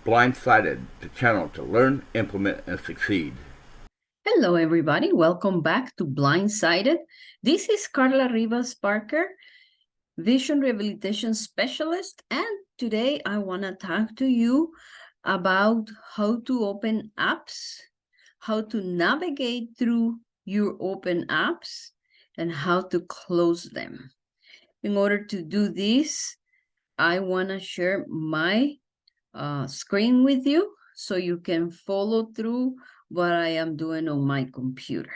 Blindsided, the channel to learn, implement, and succeed. Hello, everybody. Welcome back to Blindsided. This is Carla Rivas Parker, Vision Rehabilitation Specialist, and today I want to talk to you about how to open apps, how to navigate through your open apps, and how to close them. In order to do this, I want to share my screen with you so you can follow through what I am doing on my computer.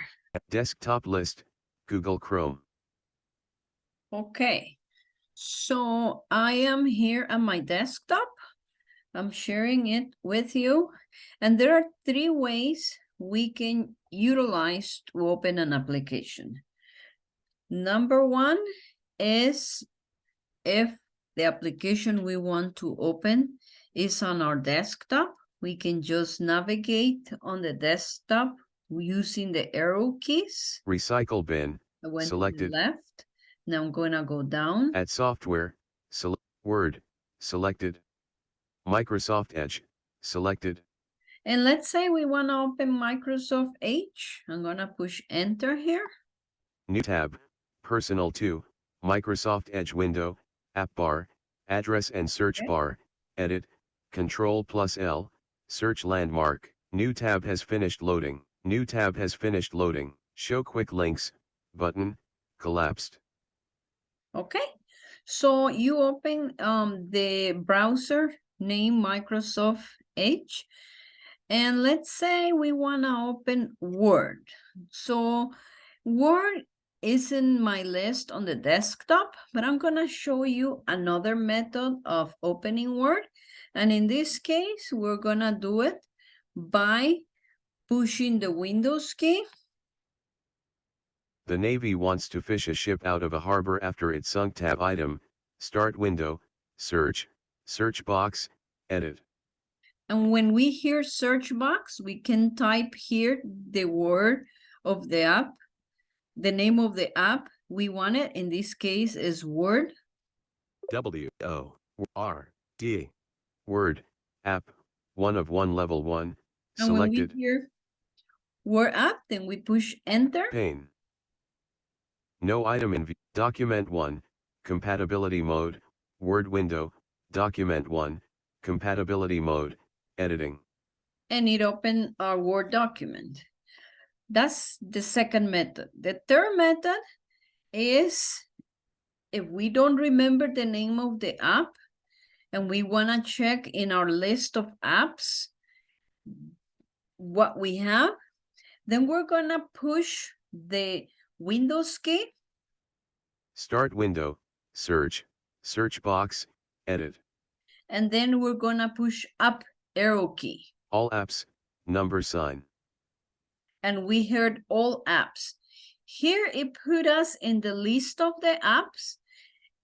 Desktop list, Google Chrome. Okay, so I am here on my desktop. I'm sharing it with you. And there are three ways we can utilize to open an application. Number one is if the application we want to open is on our desktop, we can just navigate on the desktop using the arrow keys. Recycle bin, I went selected. to the left. Now I'm going to go down. Add software, Word, selected. Microsoft Edge, selected. And let's say we want to open Microsoft Edge. I'm going to push enter here. New tab, Personal 2, Microsoft Edge window, app bar, address and search bar, edit, Control+L, search landmark. New tab has finished loading. New tab has finished loading. Show quick links, button, collapsed. Okay, so you open the browser name Microsoft Edge, and let's say we want to open Word. So Word is in my list on the desktop, but I'm going to show you another method of opening Word. And in this case, we're going to do it by pushing the Windows key. The Navy wants to fish a ship out of a harbor after it sunk. Tab item, start window, search box, edit. And when we hear search box, we can type here the word of the app, the name of the app we want it. In this case is Word. W-O-R-D. Word, app, 1 of 1 level 1, And selected. when we hear Word app, then we push enter. Pane. No item in document 1, compatibility mode, Word window, document 1, compatibility mode, editing. And it opened our Word document. That's the second method. The third method is if we don't remember the name of the app and we want to check in our list of apps what we have, then we're going to push the Windows key. Start window, search box, edit. And then we're going to push up arrow key. All apps, number sign. And we heard all apps. Here it put us in the list of the apps.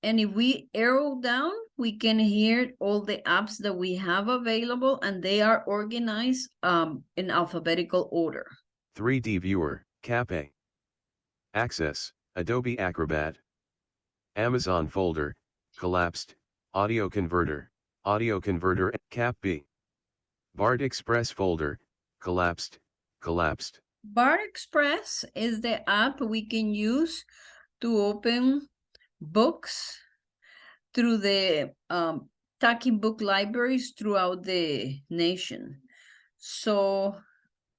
And if we arrow down, we can hear all the apps that we have available, and they are organized in alphabetical order. 3D viewer, Cape. Access, Adobe Acrobat. Amazon folder, collapsed, audio converter, Cap B. Bard Express folder, collapsed. Bard Express is the app we can use to open books through the talking book libraries throughout the nation. So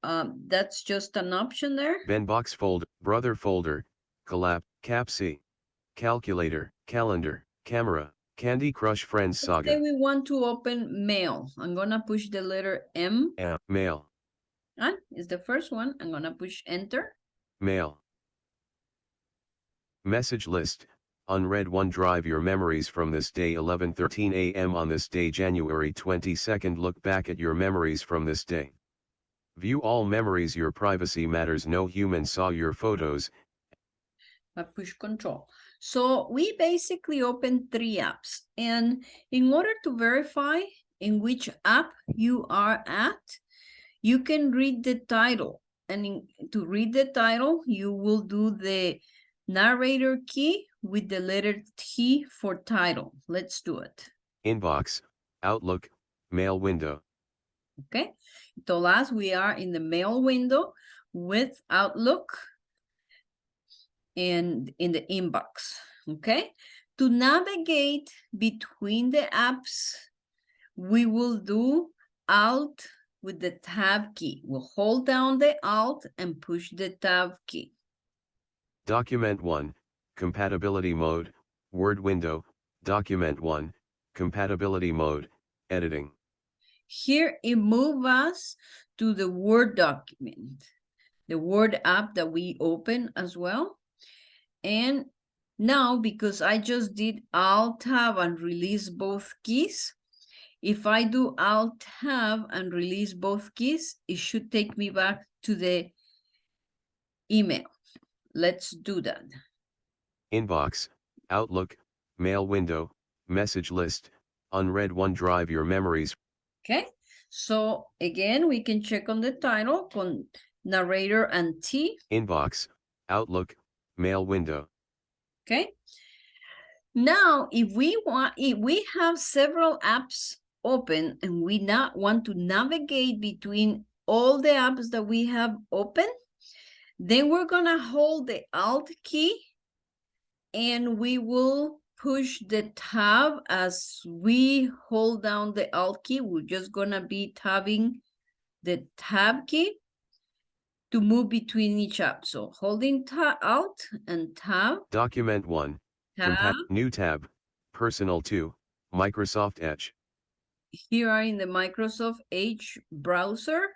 that's just an option there. Benbox folder, brother folder, Cap C. Calculator, calendar, camera, Candy Crush Friends Saga. Today we want to open mail. I'm gonna push the letter M. Mail. And is the first one. I'm gonna push enter. Mail. Message list. Unread OneDrive. Your memories from this day. 11:13 a.m. on this day, January 22nd. Look back at your memories from this day. View all memories. Your privacy matters. No human saw your photos. I push control. So we basically opened 3 apps. And in order to verify in which app you are at, you can read the title. And to read the title, you will do the narrator key with the letter T for title. Let's do it. Inbox, Outlook, Mail window, Okay, so last we are in the mail window with Outlook and in the inbox. Okay, to navigate between the apps, we will do Alt with the Tab key. We'll hold down the Alt and push the Tab key. Document 1, compatibility mode, Word window, Document 1, compatibility mode, editing. Here it moves us to the Word document, the Word app that we open as well. And now, because I just did Alt-Tab and release both keys, if I do Alt-Tab and release both keys, it should take me back to the email. Let's do that. Inbox, Outlook, Mail window, Message list, unread OneDrive your memories. Okay, so again, we can check on the title con Narrator and T. Inbox, Outlook, Mail window. Okay. Now, if we have several apps open and we not want to navigate between all the apps that we have open, then we're gonna hold the Alt key and we will push the tab as we hold down the Alt key. We're just gonna be tabbing the Tab key to move between each app. So holding Alt and Tab. Document 1, new tab, Personal 2, Microsoft Edge. Here are in the Microsoft Edge browser.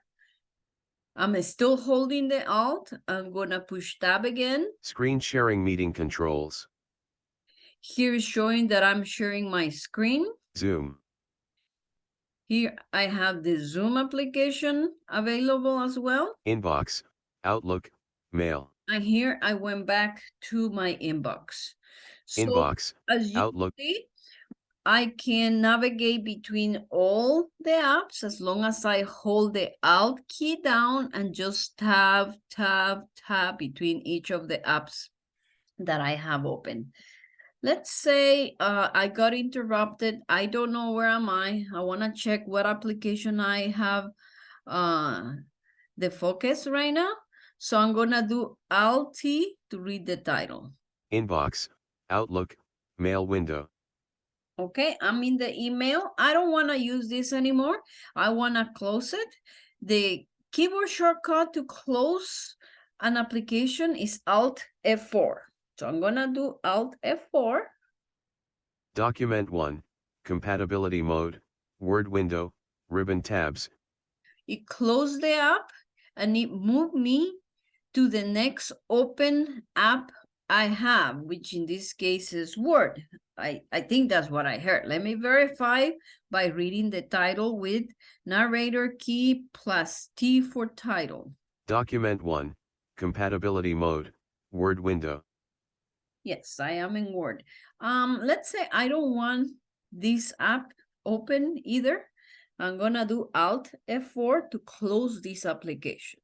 I'm still holding the Alt. I'm gonna push Tab again. Screen sharing meeting controls. Here is showing that I'm sharing my screen. Zoom. Here I have the Zoom application available as well. Inbox, Outlook, Mail. And here I went back to my inbox. So Inbox, as you Outlook. see, I can navigate between all the apps as long as I hold the Alt key down and just tab between each of the apps that I have open. Let's say I got interrupted. I don't know where am I. I want to check what application I have the focus right now. So I'm going to do Alt-T to read the title. Inbox, Outlook, Mail window. Okay, I'm in the email. I don't want to use this anymore. I want to close it. The keyboard shortcut to close an application is Alt F4. So I'm going to do Alt F4. Document 1, compatibility mode, Word window, ribbon tabs. It closed the app and it moved me to the next open app I have, which in this case is Word. I think that's what I heard. Let me verify by reading the title with Narrator key plus T for title. Document 1, compatibility mode, Word window. Yes, I am in Word. Let's say I don't want this app open either. I'm gonna do Alt F4 to close this application.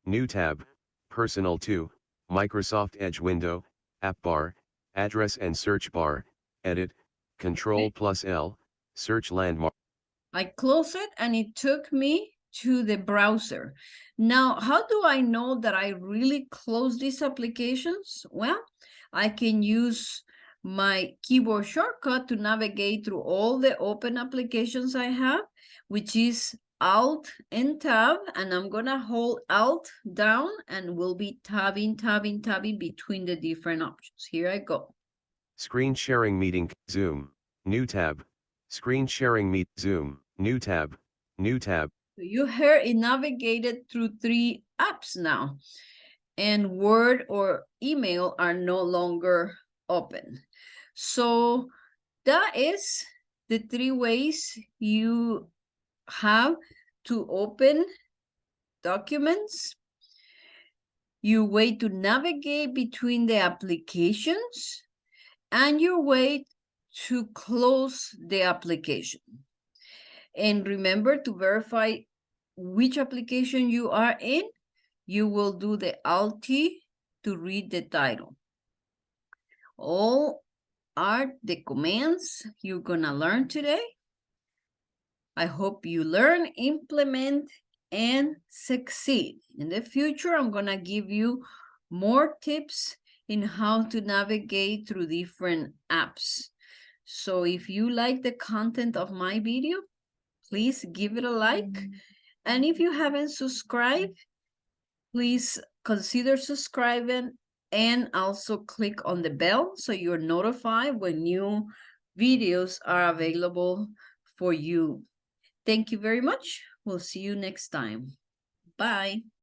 New tab, Personal 2, Microsoft Edge window, app bar, address and search bar, edit, Control plus L, search landmark. I close it and it took me to the browser. Now, how do I know that I really close these applications? Well, I can use my keyboard shortcut to navigate through all the open applications I have, which is Alt and Tab, and I'm gonna hold Alt down and we'll be tabbing between the different options. Here I go. Screen sharing meeting, Zoom, new tab, screen sharing meet, Zoom, new tab, new tab. So you heard it navigated through 3 apps now, and Word or email are no longer open. So that is the 3 ways you have to open documents. Your way to navigate between the applications and your way to close the application. And remember to verify which application you are in. You will do the Alt-T to read the title. All are the commands you're gonna learn today. I hope you learn, implement, and succeed. In the future, I'm gonna give you more tips in how to navigate through different apps. So if you like the content of my video, please give it a like. And if you haven't subscribed, please consider subscribing and also click on the bell so you're notified when new videos are available for you. Thank you very much. We'll see you next time. Bye.